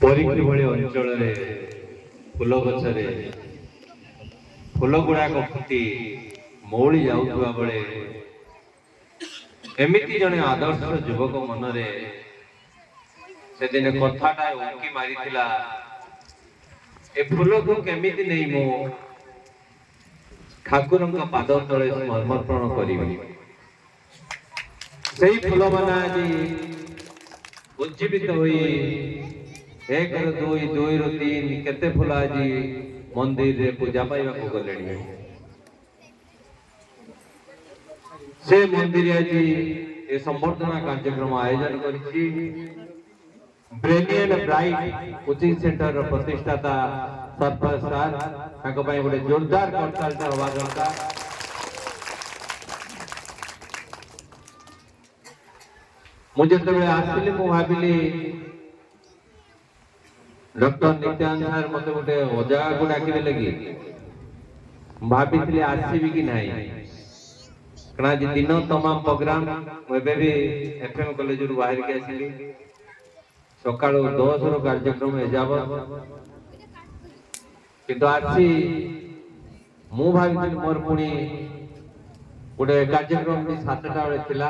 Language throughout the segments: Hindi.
परीक्षी भली अंचल फूल गछरे फूल गुड़ाक फुटी मौली जाउथुवा बेले एमिति जने आदर्श युवक मनरे से दिन कथाटा उंकी मारिथिला ए फूल को केमिति नहीं मो ठाकुरंक पाद तले समर्पण करिबि सेही फूल माना आज उज्जीवित होई एक दुई दुई रु तीन केते फूल आज मंदिर रे पूजा पाइबा को गलेनी से मंदिर आज ए संबर्धना कार्यक्रम आयोजन करिछि ब्रेनियन ब्राइट कोचिंग सेंटर रो प्रतिष्ठाता सरपंच सर ताको पई गोटे जोरदार करतालटा होवा दरकार। मुझे तबे आसिली मु भाबिली डॉक्टर नित्यानंद सर मते गोटे अजा को डाकिबे लगी भाबितली आसीबी कि नाही कना जे दिन तमाम प्रोग्राम एबे भी एफएम कॉलेज रु बाहर के आसिली सकाळ 10 रो कार्यक्रम एजाब किंतु आसी मु भाबितली मोर पुणी गोटे कार्यक्रम 7टा बेले थिला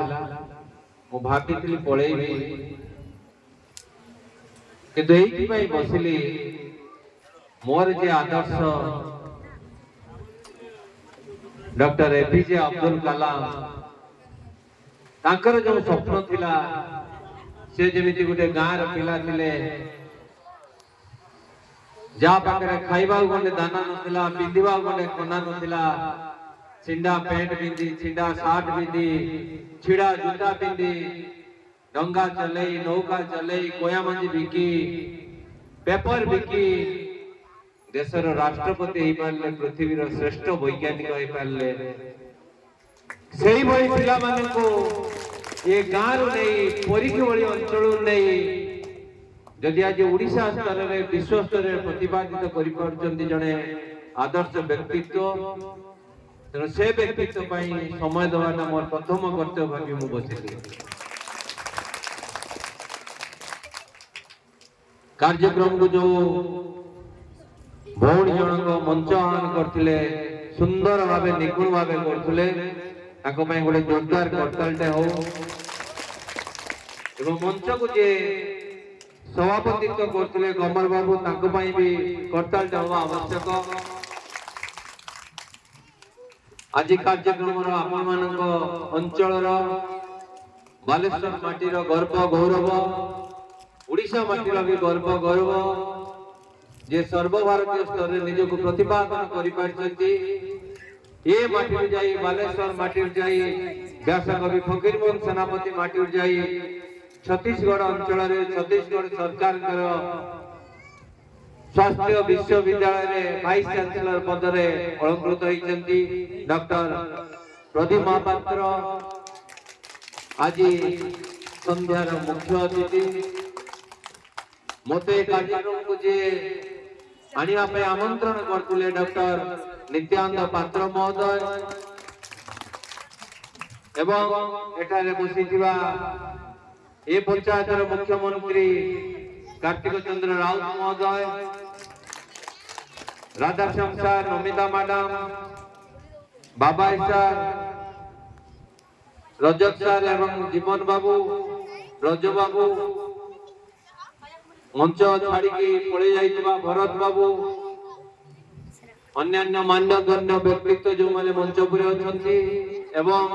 मु भाबितली पळेइबी किंतु एइथि पई बसिली मोर जे आदर्श डॉक्टर एपीजे अब्दुल कलाम तांकर जो स्वप्न थिला से जेमिति गोटे गाँव पिला थिले जा पाखरे खाइबा गंडे दाना नथिला पिंदिबा गंडे कोना नथिला छिंडा पैंट पिंदी छिंडा शर्ट पिंदी छिड़ा जूता पिंदी डंगा चलई नौका चलई कोया मंजी बिकी पेपर बिकी देशर राष्ट्रपति हो पारे पृथ्वी श्रेष्ठ वैज्ञानिक हो पारे से भाई पिला को ये गाँव नहीं परीक्षी भली अंचल नहीं जदि आज ओडिशा स्तर में विश्व स्तर में प्रतिपादित कर जड़े आदर्श व्यक्तित्व तेणु से व्यक्तित्व समय देवाटा मोर प्रथम कर्तव्य भावी मु बसिली कार्यक्रम को जो भौणी जनक मंच आह्वान करथिले सुंदर भावे निपुण भावे करथिले ताको पई गोटे जोरदार करतालटे हो एवं मंच को जे सभापतित्व करथिले कमल बाबू ताको पई भी करतालटे हो आवश्यक। आज कार्यक्रम रो आपण मानक अंचल रो बालेश्वर माटी रो गर्व गौरव ओडिशा माटी रो भी गर्व गौरव जे सर्वभारतीय स्तर में निज को प्रतिपादन करि ये माटी जाई बालेश्वर माटी जाई व्यासकवि फकीरमोहन सेनापति माटी जाई छत्तीसगढ़ अंचल रे छत्तीसगढ़ सरकार स्वास्थ्य विश्वविद्यालय रे वाइस चांसलर पद रे अलंकृत होइचंती डॉक्टर प्रदीप महापात्र आज संध्यार मुख्य अतिथि मते कार्यक्रम को जे आनिया पे आमंत्रण करतुले डॉक्टर नित्यानंद पात्र महोदय एवं एठारे बसिथिबा ए पंचायतर मुख्यमंत्री कार्तिक चंद्र राउत महोदय राधाश्याम सर नमिता मैडम बाबा सर रजत सर एवं जीवन बाबू रज बाबू मंच छाड़ी पड़े जाइथिबा भरत बाबू अन्यान्य मान्यगण्य व्यक्तित्व जो माने मंच पर अछंती एवं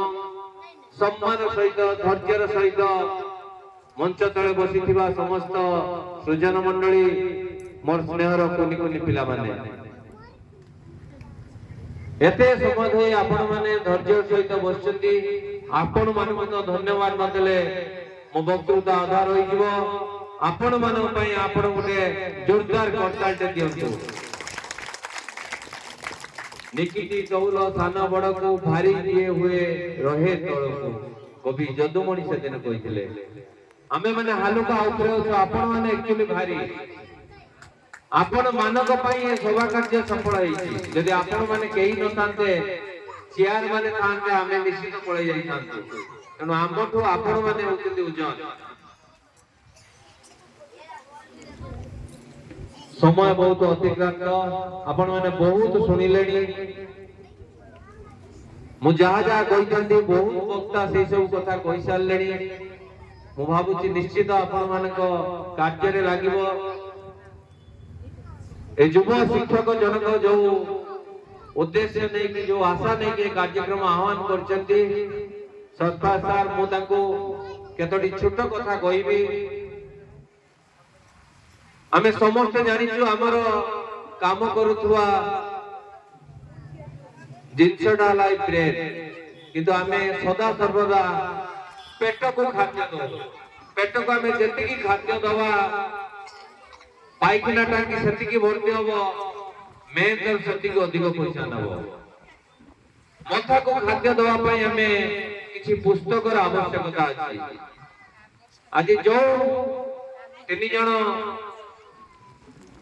सम्मान सहित धैर्यर सहित मंच तले बसिथिबा समस्त सृजन मंडली मोर स्नेहर कुनी कुनी पिला माने एते समय होई आपण माने धैर्य सहित बसचंती आपण मानक धन्यवाद नदेले मो वक्तृता आधार होई जिवो आपण मानक पई आपण गोटे जोरदार करतालटे दियंतु निकिति चौल थान बड़ को भारी दिए हुए रहे तल को कवि जदुमणि से दिन कहिथिले आमे माने हालुका उपरे अछु आपण माने एक्चुअली भारी आपण मानक पई सभा कार्य सफल होईछि यदि आपण माने केही न थांते चेयर माने थांते आमे निश्चित पळे जाई थांते तेणु आमठो आपण माने होते उजन समय बहुत अतिक्रांत आपण मैंने बहुत शुणिले मु जहा जहा कही बहुत वक्ता से सब कथा कही सारे मु भावुची निश्चित आपण मान कार्य लगे युव शिक्षक जनक जो उद्देश्य नहीं कि जो आशा नहीं कि कार्यक्रम आह्वान करछंती सरकार सार मु ताको केतोटी छोट कथा कहबी आमे समस्त जानिछु हमर काम करूथुआ जिनसडा लाई ब्रेन किंतु आमे सदा सर्वदा पेट को खाद्य दो पेट को आमे जेति की खाद्य दवा पाइखना टांकी सेति की भर्ती हबो मेन तर सेति को अधिक पैसा नबो मथा को खाद्य दवा पई आमे किछि पुस्तक र आवश्यकता अछि आज जो तीन जण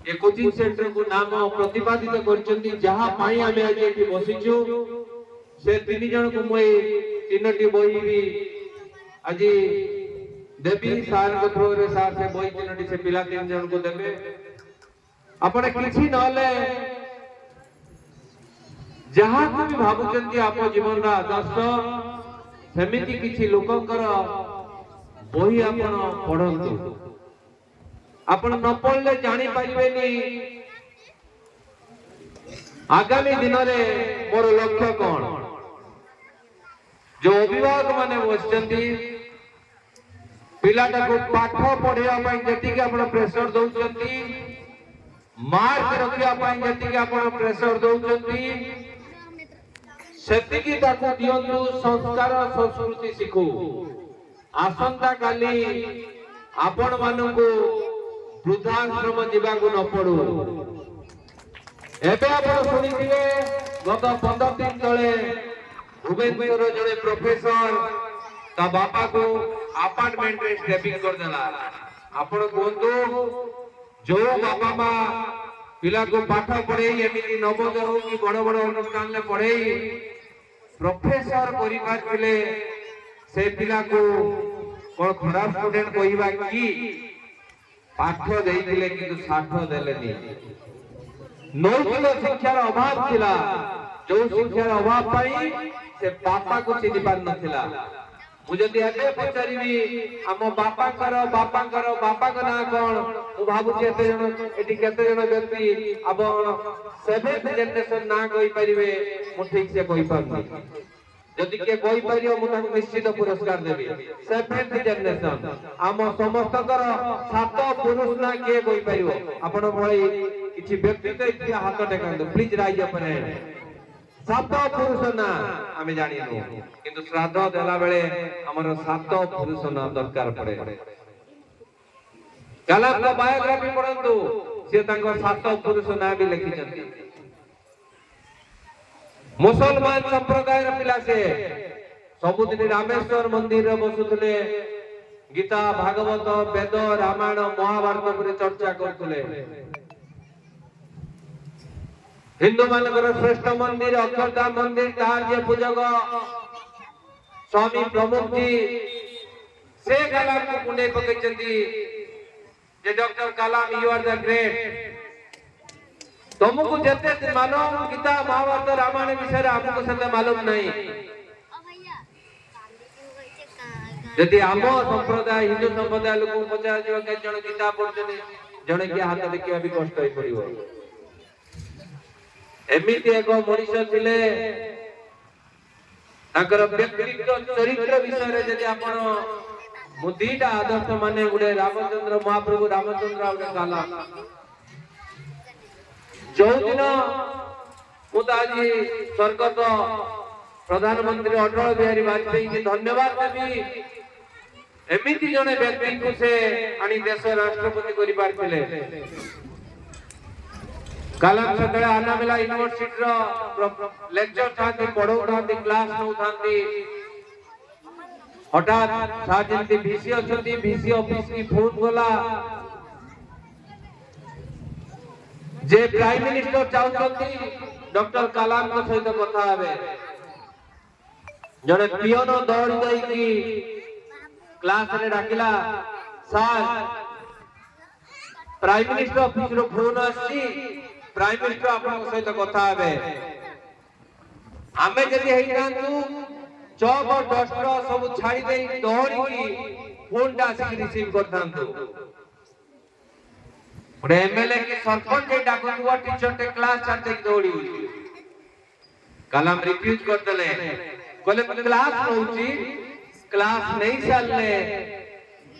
ए कोचिंग सेंटर को नाम प्रतिपादित करचंती जहा पाई आमे आज एठी बसिछु से तीन जण को मई तीनटी बही भी आज देवी सार को थ्रो रे सार से बही तीनटी से पिला तीन जण को देबे आपण किछि नले जहा को भी भाबुचंती आप जीवन रा आदर्श सेमिति किछि लोकंकर बही आपण पढंतु आपण न पढ़ले जानी पारिबेनी आगामी दिन रे मोर लक्ष्य कोन जो अभिभावक माने बसचंती पिलाटा को पाठ पढ़िया पई जति के आपण प्रेशर दउचंती मार्क रखिया पई जति के आपण प्रेशर दउचंती सेति की ताकू दियंतु संस्कार संस्कृति सिखो आसंता काली आपण मानकु वृद्धाश्रम जीवाकू न पड़ू एबे आपण सुनिथिले गत 15 दिन तले भुवनेश्वर जड़े प्रोफेसर ता बापा को अपार्टमेंट रे स्टेपिंग कर देला आपण कोंदो जो बापा मा पिला को पाठ पढ़े एमिति नवोदय हो कि बड़ बड़ अनुष्ठान ले पढ़े प्रोफेसर करि पारले से पिला को कोन खराब स्टूडेंट कहिबा की पाठ देइले किंतु साठ देलेनी नैतिक शिक्षार अभाव थिला जो शिक्षार अभाव पाई से बापा को चिनि पार नथिला मु जदि एबे पचारिबी हम बापा को ना कोन मु भाबु जे एते जण एटी केते जण व्यक्ति अब 7th जनरेशन ना कहि परिबे मु ठीक से कहि पारनी जदि के कहि परियो मु ताको निश्चित पुरस्कार देबी 7th जनरेशन हम समस्त कर सात पुरुष ना के कहि परियो आपण भଳି किछि व्यक्ति तो इति हाथ टेकंदो प्लीज राइज अप हैंड सात पुरुष ना आमे जानिनु किंतु श्राद्ध देला बेले हमर सात पुरुष ना दरकार पड़े कलाम का बायोग्राफी पढंतु से तांको सात पुरुष ना भी लिखि छथि मुसलमान संप्रदाय पिला से सबुदिन रामेश्वर मंदिर रे बसुतले गीता भागवत वेद रामायण महाभारत पर चर्चा करथुले हिंदू मानकर श्रेष्ठ मंदिर अक्षरधाम मंदिर तार जे पूजक स्वामी प्रमुख जी से कलाम को पुणे पकैचंती जे doctor Kalam you are the great तुमको जते मालूम गीता महाभारत रामायण विषय हमको सदा मालूम नहीं यदि आम संप्रदाय हिंदू संप्रदाय लोक पचार जो के जण गीता पढ़छनी जणे के हाथ देखिया भी कष्ट होई पड़िबो एमिति एक मनुष्य थिले ताकर व्यक्तिगत चरित्र विषय रे यदि आपण मुदीटा आदर्श माने गुडे रामचंद्र महाप्रभु रामचंद्र गुडे काला जो दिन मुदाजी स्वर्गत प्रधानमंत्री अटल बिहारी वाजपेयी की धन्यवाद देबी एमिति जने व्यक्ति को से आनी देश राष्ट्रपति करि पारथिले कलाम सदळे आनामेला यूनिवर्सिटी रो लेक्चर थांती पढौ थांती क्लास नौ थांती हठात साजिंती बीसी अछंती बीसी ऑफिस की फोन गला जे प्राइम मिनिस्टर चाहउछंती डॉक्टर कलाम को सहित कथा हेबे जने पियोनो दौड़ जाई की क्लास रे डाकिला सर प्राइम मिनिस्टर ऑफिस रो फोन आसी प्राइम मिनिस्टर आपन सहित कथा हेबे आमे जदी हेई तांतु चौक और डस्टर सब छाड़ी देई दौड़ी की फोन टा आसी रिसीव करतांतु ओडे एमएलए के सरपंच जे डाकुवा टीचर ते क्लास छाड़ दे दौड़ी कलम रिफ्यूज कर देले कहले क्लास होउची क्लास नहीं चलले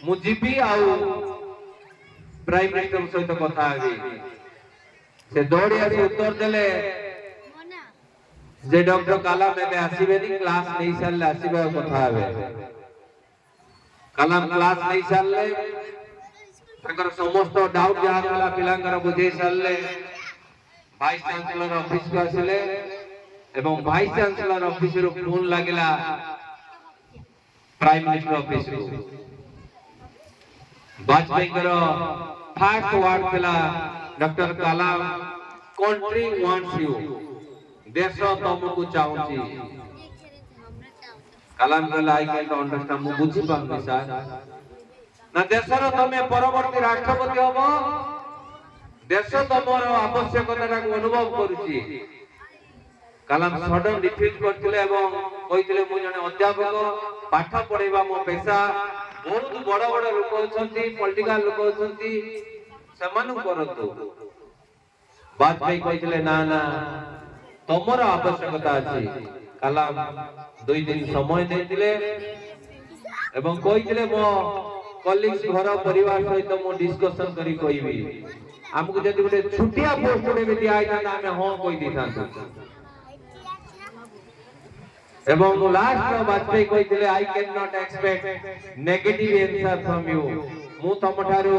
मु जीबी आउ प्राइम मिनिस्टर सहित कथा हेबी से दौड़ी आसी उत्तर देले जे डॉक्टर कलाम एबे आसीबेनी क्लास नहीं चलले आसीबे कथा हेबे कलाम क्लास नहीं चलले ताकर समस्त डाउट जहा होला पिलांकर बुझे चलले वाइस चांसलर ऑफिस को आसिले एवं वाइस चांसलर ऑफिस रो फोन लागिला प्राइम मिनिस्टर ऑफिस को वाजपेयी करो फर्स्ट वर्ड थिला doctor Kalam country wants you देश तुमको चाहूची कलाम को आई कैन अंडरस्टैंड मु बुझी पाउनी सर ना देशर तमे परवर्ती राष्ट्रपति होबो देश तमर आवश्यकता को अनुभव करूची कलाम सडन रिफ्यूज करथिले एवं कहिथिले मु जने अध्यापक पाठ पढेबा मो पेशा बहुत बड़ बड़ लोक अछंती पॉलिटिकल लोक अछंती समान करतु वाजपेयी कहिथिले ना ना तमर आवश्यकता अछि कलाम 2 दिन समय देथिले एवं कहिथिले मो कलीग्स घर परिवार सहित मो डिस्कशन करी कहिबी हमकु जदि गोटे छुटिया पोस्ट रे भी दिया आइता हमें हां कहि दिथांतु एवं लास्ट वाजपेयी कहिथिले I can not expect negative answer from you मु तमठारो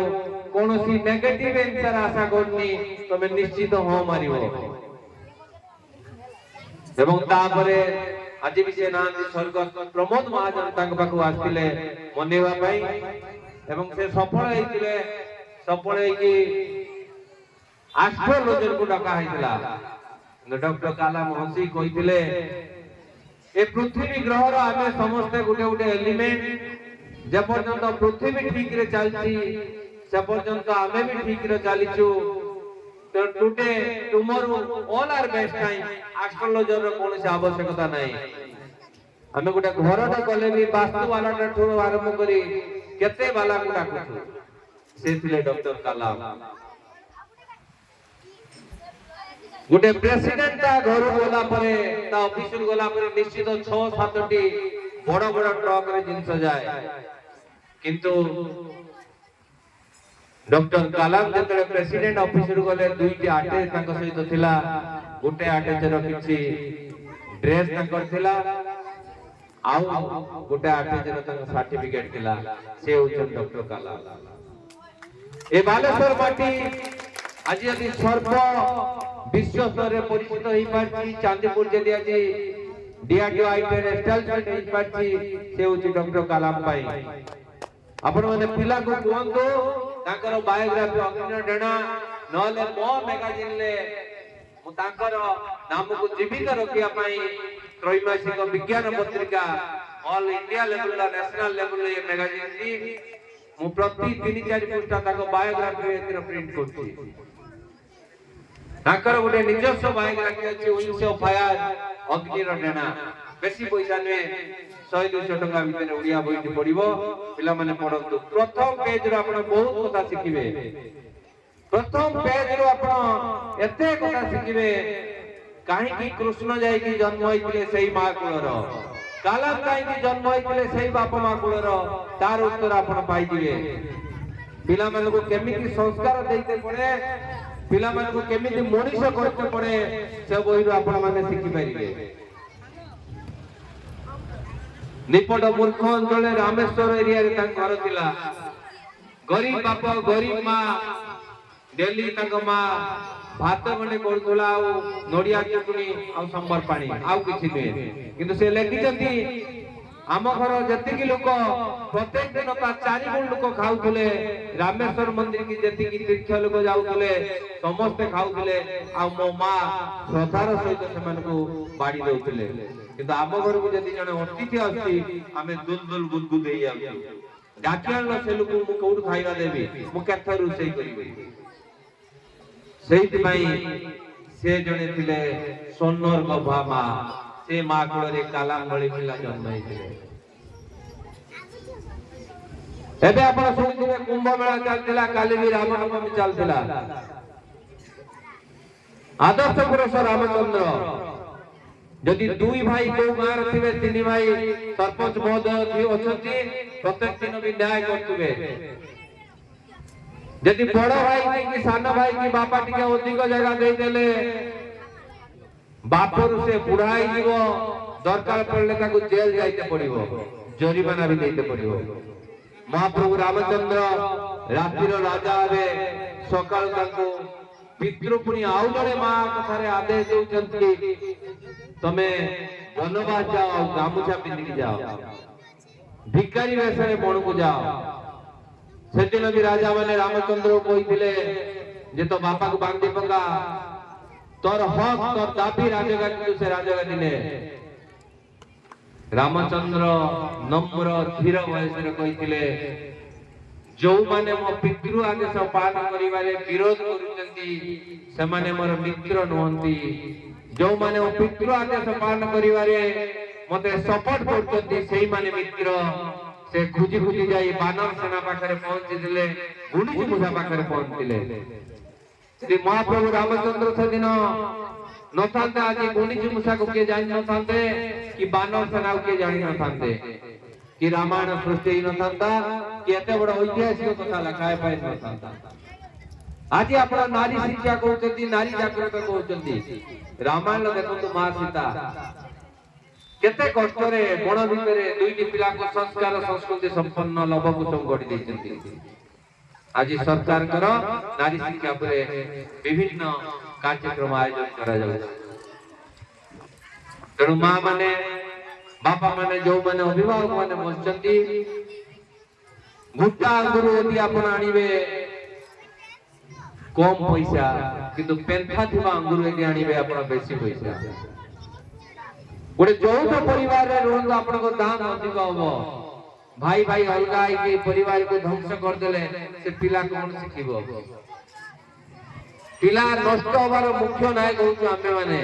कोनोसी नेगेटिव आंसर आशा करनी तमे निश्चित हां मारिवो एवं तापरे आज भी से नाम स्वर्गत प्रमोद महाजन तांग पाखु आस्तिले मनेवा पई एवं से सफल कि एस्ट्रोलॉजर को डका हैतिला डॉक्टर कलाम हंसी कहिथिले ए पृथ्वी ग्रह रो आमे समस्त गुटे गुटे एलिमेंट जे पर्यंत पृथ्वी ठीक रे चलची से पर्यंत आमे भी ठीक रे चलीचू तो today tomorrow all are best time astrologer रो कोनोसी आवश्यकता नाही हमें गुटे घरटा कले भी वास्तु वालाटा ठोर आरंभ करी केते वाला को डाकू से थिले डॉक्टर कलाम गुटे प्रेसिडेंट ता घर गोला परे ता ऑफिस गोला परे निश्चित 6-7 टी बड़ बड़ ट्रक रे जिंस जाए किंतु डॉक्टर कलाम जतरे प्रेसिडेंट ऑफिस गले दुईटी अटैच तांको सहित थिला गुटे अटैच रो किछि ड्रेस तांकर थिला आउ गुटे अटैच रो तांको सर्टिफिकेट थिला से होचन डॉक्टर कलाम ए बालेश्वर माटी आज यदि सर्व विश्व स्तर रे परिचित होई पारछि चांदीपुर जदि आज डीआरडीओ आईटेर एस्टाब्लिशमेंट होई पारछि से होछि डॉक्टर कलाम पाई आपण माने पिला को कोंतो तांकर बायोग्राफी अग्नि डेणा नले मो मैगजीन ले मु तांकर नाम को जीवित रखिया पाई त्रैमासिक विज्ञान पत्रिका all India level national level ये मैगजीन दी मु प्रति 3-4 पृष्ठ ताको बायोग्राफी एतिर प्रिंट करछि तांकर गोटे निजस्व बायोग्राफी अछि विंग्स ऑफ फायर अग्नि डेणा बेसी पैसा ने 100-200 टका भीतर ओडिया बही पढिबो पिला माने पढंतु प्रथम पेज रो आपण बहुत कथा सिखिबे प्रथम पेज रो आपण एते कथा सिखिबे काहे कि कृष्ण जाई कि जन्म होइतिले सेही मां कुळर कलाम काहे कि जन्म होइतिले सेही बाप मां कुळर तार उत्तर आपण पाई दिबे पिला माने को केमिति संस्कार देते पड़े पिला माने को केमिति मनुष्य करते पड़े से बही रो आपण माने सिखि परिबे निपट मूर्ख अंचल रामेश्वर एरिया रे तांग घर थिला गरीब बाप गरीब मां डेली तांग मां भात गणे करथुला आ नोडिया चटनी आ संबर पानी आ किछि नै किंतु से लेखिचंती आम घर जति लोक प्रत्येक दिन 4 गुण लोक खाऊले रामेश्वर मंदिर की जति तीर्थ लोक जाऊले समस्ते खाऊले आ मो मां श्रद्धार सहित से बाड़ी दौले किंतु आम घर को जदि जने अतिथि आसी आमे दुलदुल गुदगुद हे जाऊ डाकियान से लोक मु कोड खाइबा देबी मु केथे रुसई करिबी सेहित पई से जने थिले सोनर गभा मा से मा कोळे कालाम बळी पिला जन्म हेथिले एबे आपण सुनिथिले कुंभ मेला चलतिला काली भी रामनवमी चलतिला आदर्श पुरुष रामचंद्र जदि दुई भाई को गार थिबे तीन भाई सरपंच महोदय थी अछंती प्रत्येक दिन भी न्याय करथुबे जदि बड़ भाई की सानो भाई की बापा टिके अधिक जगह दे देले बापर से बुढ़ाई जीवो दरकार पड़ले ताको जेल जाइते पड़िबो जरिमाना भी देते पड़िबो महाप्रभु रामचंद्र रातिर राजा आवे सकाळ ताको पितृ पुनी आउ जणे मा कथारे आदेश देउचंती तमे धन्यवाद जाओ गामुछा पिंदी जाओ भिकारी वेशरे बण को जाओ सेदिन भी राजा माने रामचंद्र कहिथिले जे तो बापा को बांधी पका तोर हक तोर दाबी राजगादी से राजगादी ने रामचंद्र नम्र धीर वयसरे कहिथिले जो माने मो पितृ आदेश पालन करिवारे विरोध करूचंती से माने मोर मित्र नहंती जो माने मो पितृ आदेश पालन करिवारे मते सपोर्ट करचंती सेही माने मित्र से खुजी खुजी जाई बानर सेना पाखरे पहुंची दिले गुणिजी मुझा पाखरे पहुंचले श्री महाप्रभु रामचंद्र से दिन नथांते आज गुणिजी मुझा को के जानि नथांते कि बानर सेना को के जानि नथांते कि रामायण सृष्टि नथांता कि एते बड़ ऐतिहासिक कथा लखाय पाए नथांता आज आपण नारी शिक्षा कहउचंती नारी जागृत कहउचंती रामायण देखो तो मां सीता केते कष्ट रे बण भितरे दुईटी पिला को संस्कार संस्कृति संपन्न लवकुशम गढी दैछंती आज सरकार कर नारी शिक्षा पर विभिन्न कार्यक्रम आयोजन करा जाउछ तेणु मां माने बापा माने जो माने अभिभावक माने बसचंती भुट्टा अंगुर यदि आपण आनिबे कम पैसा किंतु पेन्था थिबा अंगुर यदि आनिबे आपण बेसी पैसा गोटे यौथ परिवार रे रोहन आपण को दाम अधिक होबो भाई भाई अलगा के परिवार को ध्वंस कर देले से पिला कोन सिखिबो पिला नष्ट होबार मुख्य नायक होउ आमे माने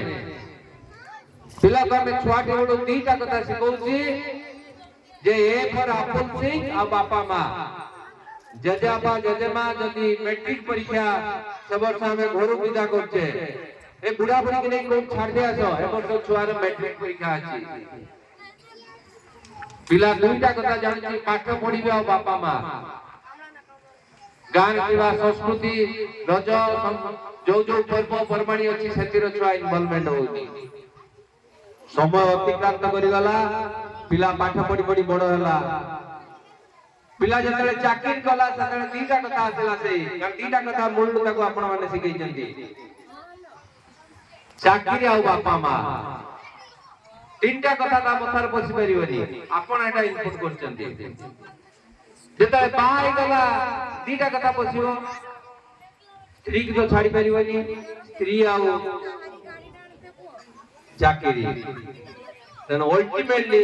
पिला को हमें छुआटी बडो तीटा कथा सिखौची जे ए फॉर एप्पल सिंह आ बापा मां जजाबा जजेमा जदी मैट्रिक परीक्षा सब वर्ष हमें घर विदा करछे ए बुढ़ा बुढ़ी के नहीं कोन छाड़ दे आसो ए वर्ष छुआर मैट्रिक परीक्षा अछि पिला दुईटा कथा जानि पाठ पढिबे आ बापा मां गान किवा संस्कृति रज जो जो पर्व परमाणी अछि सेतिर छुआ इन्वॉल्वमेंट होउची समय अतिक्रांत करी गला पिला पाठ पढी पढी बड़ होला पिला जतले चाकरी कला सतले दीटा कथा आसला से कारण दीटा कथा मूल ताको आपण माने सिखै चंती चाकरी आ बापा मां तीनटा कथा ता मथार बसी परिबनी आपण एटा इनपुट करचंती जतले बाई गला दीटा कथा बसियो स्त्री की तो छाड़ी परिबनी स्त्री आ चाकरी तन अल्टीमेटली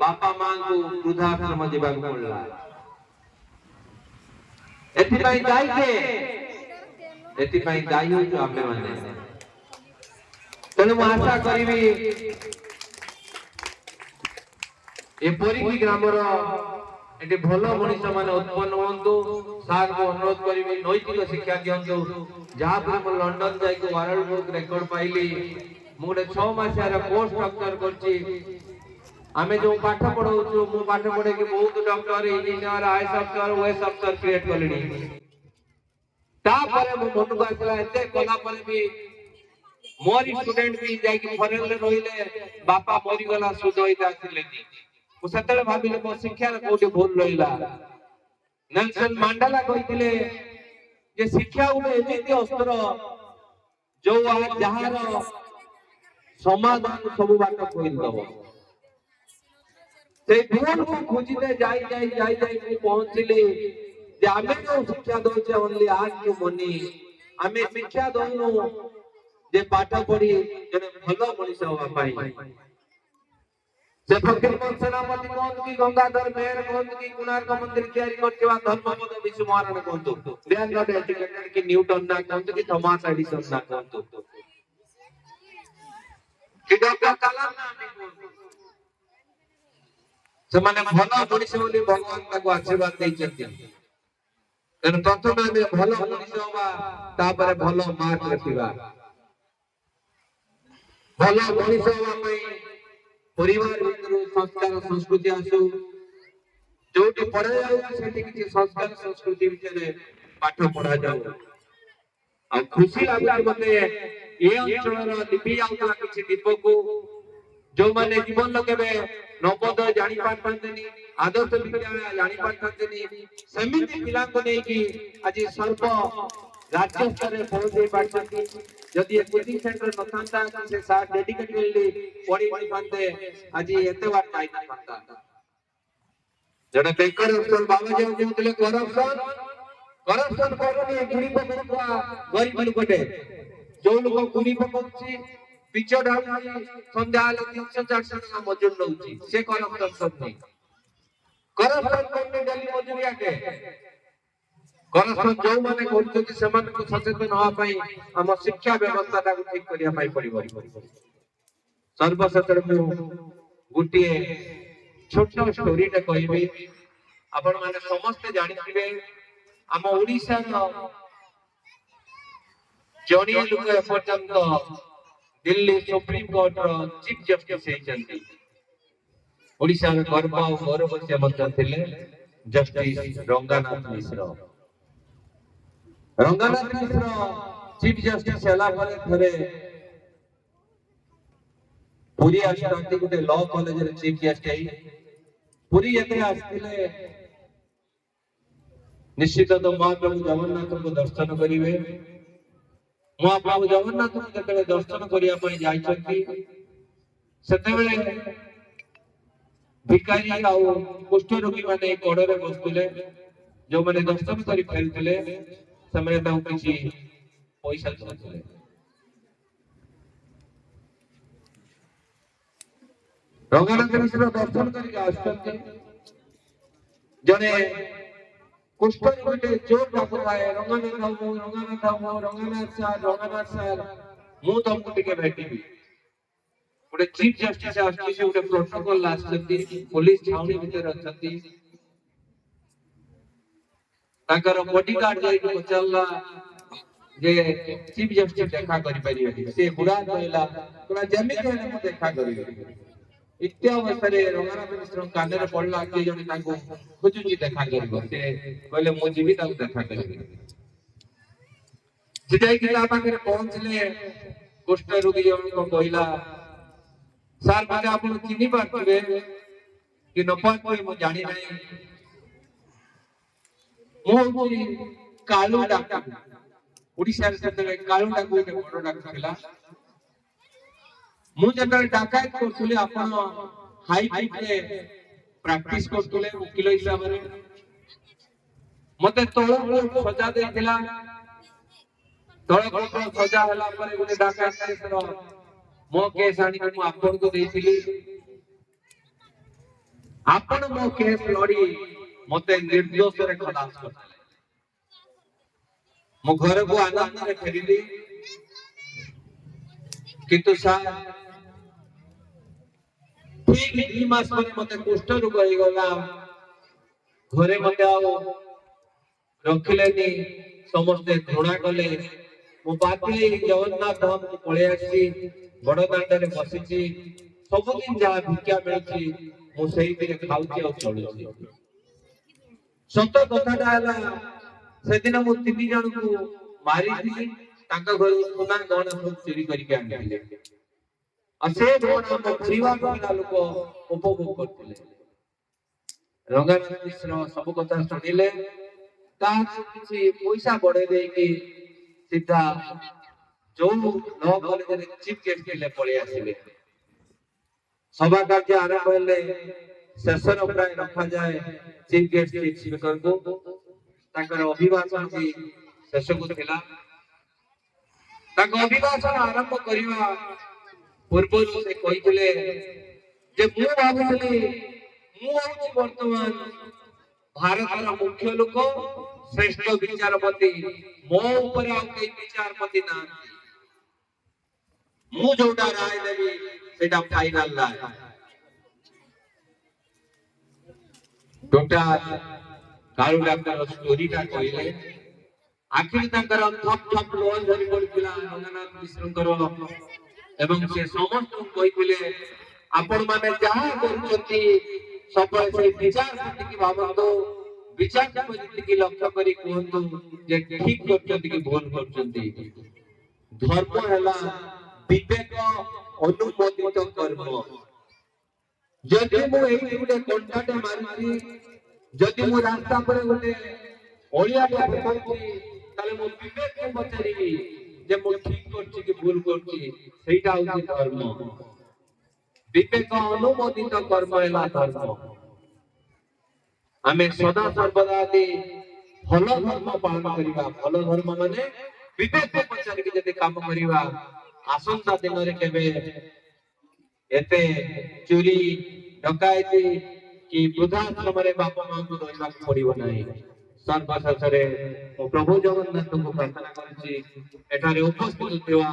बापा मां को वृद्धाश्रम जीवा को पड़ला एथि पई दाई के एथि पई दाई हो जो आमे माने तनु आशा करिवि ए परी ग्रामर एटे भलो मनीष माने उत्पन्न होंतु सार को अनुरोध करिवि नैतिक शिक्षा दियंतु जहां पर लंडन जाई को वर्ल्ड बुक रिकॉर्ड पाइली मुडे 6 मास यार पोस्ट डॉक्टर करची आमे जो पाठ पढौछु मु पाठ पढे के बहुत डॉक्टर इंजीनियर आईएएस अफसर ओएस अफसर क्रिएट करलिनी ता परे मु मन को आसला एते कला परे भी मोर स्टूडेंट भी जाई के फॉरेन ले रहिले बापा मोरी गला सुध होइता आथिलेनी मु सतले भाबिले मो शिक्षा रे कोठी भूल रहिला नेल्सन मंडेला कहिथिले जे शिक्षा उमे एमिति अस्त्र जो आज जहार समाधान सब बाट खोल दबो से भूल को खोजिते जाई को पहुंचली जे आमे जो शिक्षा दोचे ओनली आज के मनी आमे शिक्षा दोनु जे पाठ पढ़ी जने भलो मनीष होवा पाई से फकीरमोहन सेनापति कहतु कि गंगाधर मेहर कहतु कि कोणार्क मंदिर तैयारी करथिबा धर्मपद विश्व महाराणा कहतु दे आर नॉट एजुकेटेड कि न्यूटन ना कहतु कि थॉमस एडिसन ना कहतु कि डॉक्टर कलाम ना से माने भलो मनुष्य बोली भगवान ताको आशीर्वाद दैछथि तेन प्रथमे आमे भलो मनुष्य होबा तापरे भलो मार्क रखिबा भलो मनुष्य होबा पई परिवार भितर संस्कार संस्कृति आसु जोटी पढ़ा जाऊ सेठी किछि संस्कार संस्कृति विषय पाठ पढ़ा जाऊ आ खुशी लागला मते ए अंचलर लिपि आउला किछि दीप को जो माने जीवन लगे नवोदय जानी पारथांतनी आदर्श विद्यालय जानी पारथांतनी समिति पिला को नै कि आज सर्व राज्य स्तर रे पहुंचे पारथांती जदि ए कोचिंग सेंटर नथांता कि से सा डेडिकेटेडली पढी पारते आज एते बार पाई ना पारता जने बेकर अफसर बाबा जी कहतले करप्शन करनी गुणी पकड़वा गरीब लोकटे जो लोग गुणी पकड़छि पिचो ढालुछि संध्या आले 300-400 टका मजूर नउछि से करप्शन नहीं करप्शन करने डेली मजूरिया के करप्शन जो माने करछथि समान को सचेतन होआ पई हम शिक्षा व्यवस्था ता ठीक करिया पई पड़िबो सर्वशतर मु गुटिए छोटो स्टोरी टा कहबी आपण माने समस्त जानिथिबे हम ओडिसा रो जणिए लोक पर्यंत दिल्ली सुप्रीम कोर्ट रो चीफ जस्टिस हेचंती ओडिसा रो गर्व और गौरव से मध्य थिले जस्टिस रंगनाथ मिश्र चीफ जस्टिस हला परे थरे पुरी आस्थांती गुटे लॉ कॉलेज रे चीफ जस्टिस पुरी एते आस्तिले निश्चित तो महाप्रभु जगन्नाथ को दर्शन करिवे महाप्रभु जगन्नाथ को जतले दर्शन करिया पई जाइछथि सेतेबेले भिखारी आउ कुष्ठ रोगी माने कोडरे बसुले जो माने दर्शन करी फेलुले समय ताऊ किछि पैसा दउले रंगनाथ मिश्र दर्शन करी आछथि जने कुष्ठ रोगी जोर डाकुथाए रंगनाथ सर मु तुमको टिके भेटिबी गोटे चीफ जस्टिस आछथि से गोटे प्रोटोकॉल आछथि पुलिस छाउनी भीतर अछथि ताकर बॉडीगार्ड जाई को चलला जे चीफ जस्टिस देखा करि परिबे से बुरा कहला तोरा जमीन है मु देखा करिबे इत्यावसरे रंगनाथ मिश्र कानरे पड़ला के जने ताको खोजुची देखा करिबो से कहले मु जीवी ताको देखा करिबे जिताई कि ता पाखरे पहुंचले कुष्ठ रोगी जन को कहला सर माने आपण चिनी पारथिबे कि न पारथिबे मु जानि नै मु कालू डाक्टर ओडिसा से कालू डाक्टर के बड़ डाक्टर थिला मु जतल डाकायत करथुले आपण हाई फाइट रे प्रैक्टिस करथुले वकील हिसाब रे मते तोळ को सजा देथिला तोळ को सजा हला परे गुने डाकायत केस रो मो केस आनी मु आपण को देथिली आपण मो केस लड़ी मते निर्दोष रे खलास करथले मो घर को आनंद रे फेरिली किंतु सर ठीक 2 मास पर मते कुष्ठ रोग होई गला घरे मते आओ रखिलेनी समस्त घृणा कले मो बातले जगन्नाथ धाम को पळे आसी बड़ दांड रे बसिची सब दिन जा भिक्षा मिलची मो सेही दिन खाउची और चलुची सत कथाटा हला सेदिन मो 3 जन को मारी थी ताका घर सोना गहना सब चोरी करके आनिले असे गहना मो परिवार वाला लोक उपभोग करथिले रंगनाथ मिश्र सब कथा सुनिले ता किछि पैसा बढे देई कि सीधा जो लॉ कॉलेज रे चीफ गेस्ट के ले पळे आसिले सभा कार्य आरंभ होले सेशन प्राय रखा जाए चीफ गेस्ट के स्पीकर को ताकर अभिभाषण की शेष को थिला ताको अभिभाषण आरंभ करिवा पूर्व से कहिथिले ଯେ ମୁଁ ଭାବୁଥିଲି ମୁଁ ହଉଛି ବର୍ତ୍ତମାନ ଭାରତର ମୁଖ୍ୟ ଲୋକ ଶ୍ରେଷ୍ଠ ବିଚାରପତି ମୋ ଉପରେ ଆଉ କେହି ବିଚାରପତି ନାହାନ୍ତି ମୁଁ ଯୋଉଟା ରାୟ ଦେବି ସେଇଟା ଫାଇନାଲ ରାୟ ଟୋଟାଲ କାଳୁ ଡାକ୍ତର ଷ୍ଟୋରୀଟା କହିଲେ ଆଖିରେ ତାଙ୍କର ଥପ ଥପ ଲୁହ ଝରି ପଡିଥିଲା ରଙ୍ଗନାଥ ମିଶ୍ରଙ୍କର ଏବଂ ସେ ସମସ୍ତଙ୍କୁ କହିଥିଲେ ଆପଣମାନେ ଯାହା କରୁଛନ୍ତି ସବୁବେଳେ ସେଇ ବିଚାରପତିକି ଭାବନ୍ତୁ ବିଚାରପତିକି ଲକ୍ଷ୍ୟ କରି କୁହନ୍ତୁ ଯେ ଠିକ କରୁଛନ୍ତି କି ଭୁଲ କରୁଛନ୍ତି ଧର୍ମ ହେଲା ବିବେକ ଅନୁମୋଦିତ କର୍ମ ଯଦି ମୁଁ ଏଇଠି ଗୋଟେ କଣ୍ଟାଟେ ମାରୁଛି ଯଦି ମୁଁ ରାସ୍ତା ପରେ ଗୋଟେ ଅଳିଆଟେ ପକାଉଛି ତାହେଲେ ମୋ ବିବେକକୁ ପଚାରିବି ଯେ ମୁଁ ଠିକ କରୁଛି କି ଭୁଲ କରୁଛି ସେଇଟା ହଉଛି ଧର୍ମ ବିବେକ ଅନୁମୋଦିତ କର୍ମ ହେଲା ଧର୍ମ ଆମେ ସଦା ସର୍ବଦା ଭଲ ଧର୍ମ ପାଳନ କରିବା ଭଲ ଧର୍ମ ମାନେ ବିବେକକୁ ପଚାରିକି ଯଦି କାମ କରିବା ଆସନ୍ତା ଦିନରେ କେବେ ଏତେ ଚୋରି ଡକାୟତି କି ବୃଦ୍ଧାଶ୍ରମରେ ବାପା ମାଙ୍କୁ ରହିବାକୁ ପଡିବ ନାହିଁ ସର୍ବଶେଷରେ ମୁଁ ପ୍ରଭୁ ଜଗନ୍ନାଥଙ୍କୁ ପ୍ରାର୍ଥନା କରୁଛି ଏଠାରେ ଉପସ୍ଥିତ ଥିବା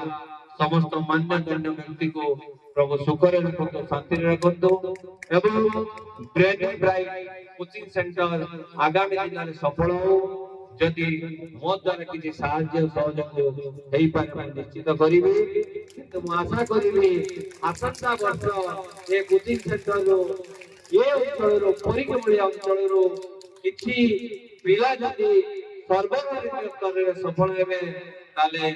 ସମସ୍ତ ମାନ୍ୟଗଣ୍ୟ ବ୍ୟକ୍ତିକୁ ପ୍ରଭୁ ସୁଖରେ ରଖନ୍ତୁ ଶାନ୍ତିରେ ରଖନ୍ତୁ ଏବଂ ବ୍ରେନ୍ ବ୍ରାଇଟ୍ କୋଚିଂ ସେଣ୍ଟର ଆଗାମୀ ଦିନରେ ସଫଳ ହଉ ଯଦି ମୋ ଦ୍ୱାରା କିଛି ସାହାଯ୍ୟ ସହଯୋଗ ହେଇପାରେ ମୁଁ ନିଶ୍ଚିତ କରିବି କିନ୍ତୁ ମୁଁ ଆଶା କରିବି ଆସନ୍ତା ବର୍ଷ ଏ କୋଚିଂ ସେଣ୍ଟରରୁ ଏ ଅଞ୍ଚଳରୁ ପରିକମଳିଆ ଅଞ୍ଚଳରୁ କିଛି ପିଲା ଯଦି ସର୍ବଭାରତୀୟ ସ୍ତରରେ ସଫଳ ହେବେ ତାହେଲେ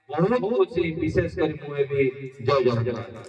ବହୁତ ଖୁସି ବିଶେଷ କରି ମୁଁ ହେବି ଜୟ ଜଗନ୍ନାଥ।